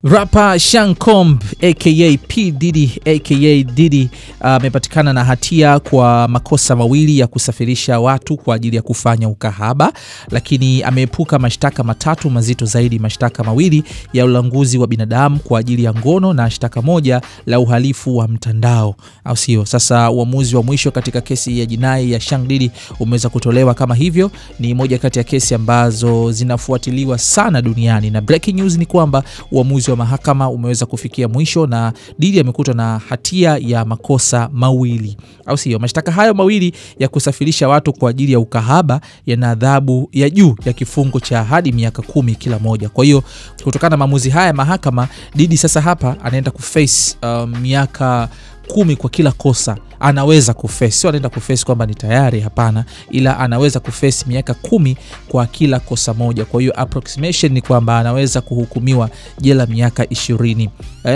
Rapper Sean Combs aka P Diddy aka Diddy amepatikana na hatia kwa makosa mawili ya kusafirisha watu kwa ajili ya kufanya ukahaba, lakini ameepuka mashtaka matatu mazito zaidi: mashtaka mawili ya ulanguzi wa binadamu kwa ajili ya ngono na shtaka moja la uhalifu wa mtandao, au sio? Sasa uamuzi wa mwisho katika kesi ya jinai ya Sean Diddy umeweza kutolewa kama hivyo. Ni moja kati ya kesi ambazo zinafuatiliwa sana duniani, na breaking news ni kwamba uamuzi wa mahakama umeweza kufikia mwisho na Diddy amekutwa na hatia ya makosa mawili, au sio? Mashtaka hayo mawili ya kusafirisha watu kwa ajili ya ukahaba yana adhabu ya juu ya kifungo cha hadi miaka 10 kila moja. Kwa hiyo kutokana na maamuzi haya mahakama, Diddy sasa hapa anaenda kuface miaka 10 kwa kila kosa. Anaweza kuface, sio anaenda kuface kwamba ni tayari, hapana, ila anaweza kuface miaka 10 kwa kila kosa moja. Kwa hiyo approximation ni kwamba anaweza kuhukumiwa jela miaka 20.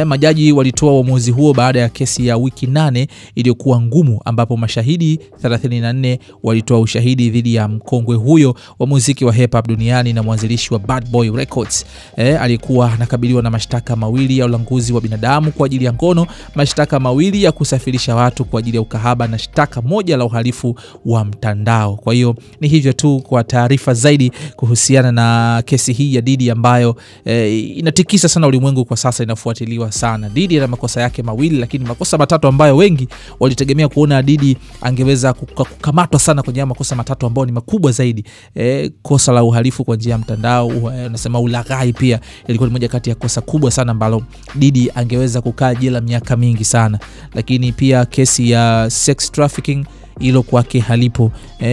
Majaji walitoa uamuzi huo baada ya kesi ya wiki 8 iliyokuwa ngumu, ambapo mashahidi 34 walitoa ushahidi dhidi ya mkongwe huyo wa muziki wa hip hop duniani na mwanzilishi wa Bad Boy Records. Alikuwa anakabiliwa na mashtaka mawili ya ulanguzi wa binadamu kwa ajili ya ngono, mashtaka mawili ya kusafirisha watu kwa ajili ya ukahaba na shtaka moja la uhalifu wa mtandao. Kwa hiyo ni hivyo tu kwa taarifa zaidi kuhusiana na kesi hii ya Diddy ambayo inatikisa sana ulimwengu kwa sasa, inafuatiliwa sana. Diddy ana makosa yake mawili, lakini makosa matatu ambayo wengi walitegemea kuona Diddy angeweza kukamatwa sana kwenye makosa matatu ambayo ni makubwa zaidi. Kosa la uhalifu kwa njia ya mtandao, nasema ulaghai pia ilikuwa ni moja kati ya kosa kubwa sana ambalo Diddy angeweza kukaa jela miaka mingi sana, lakini pia kesi ya sex trafficking ilo kwake halipo.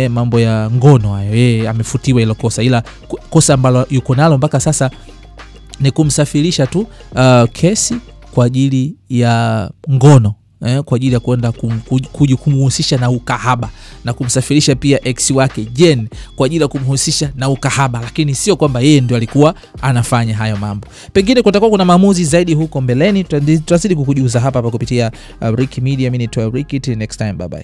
Mambo ya ngono hayo amefutiwa ilo kosa, ila kosa ambalo yuko nalo mpaka sasa ni kumsafirisha tu kesi kwa ajili ya ngono, kwa ajili ya kwenda kumhusisha na ukahaba, na kumsafirisha pia ex wake Jen kwa ajili ya kumhusisha na ukahaba, lakini sio kwamba yeye ndio alikuwa anafanya hayo mambo. Pengine kutakuwa kuna maamuzi zaidi huko mbeleni, tutazidi kukujuza hapa kupitia Ricky Media. Mimi ni Ricky, till next time, bye bye.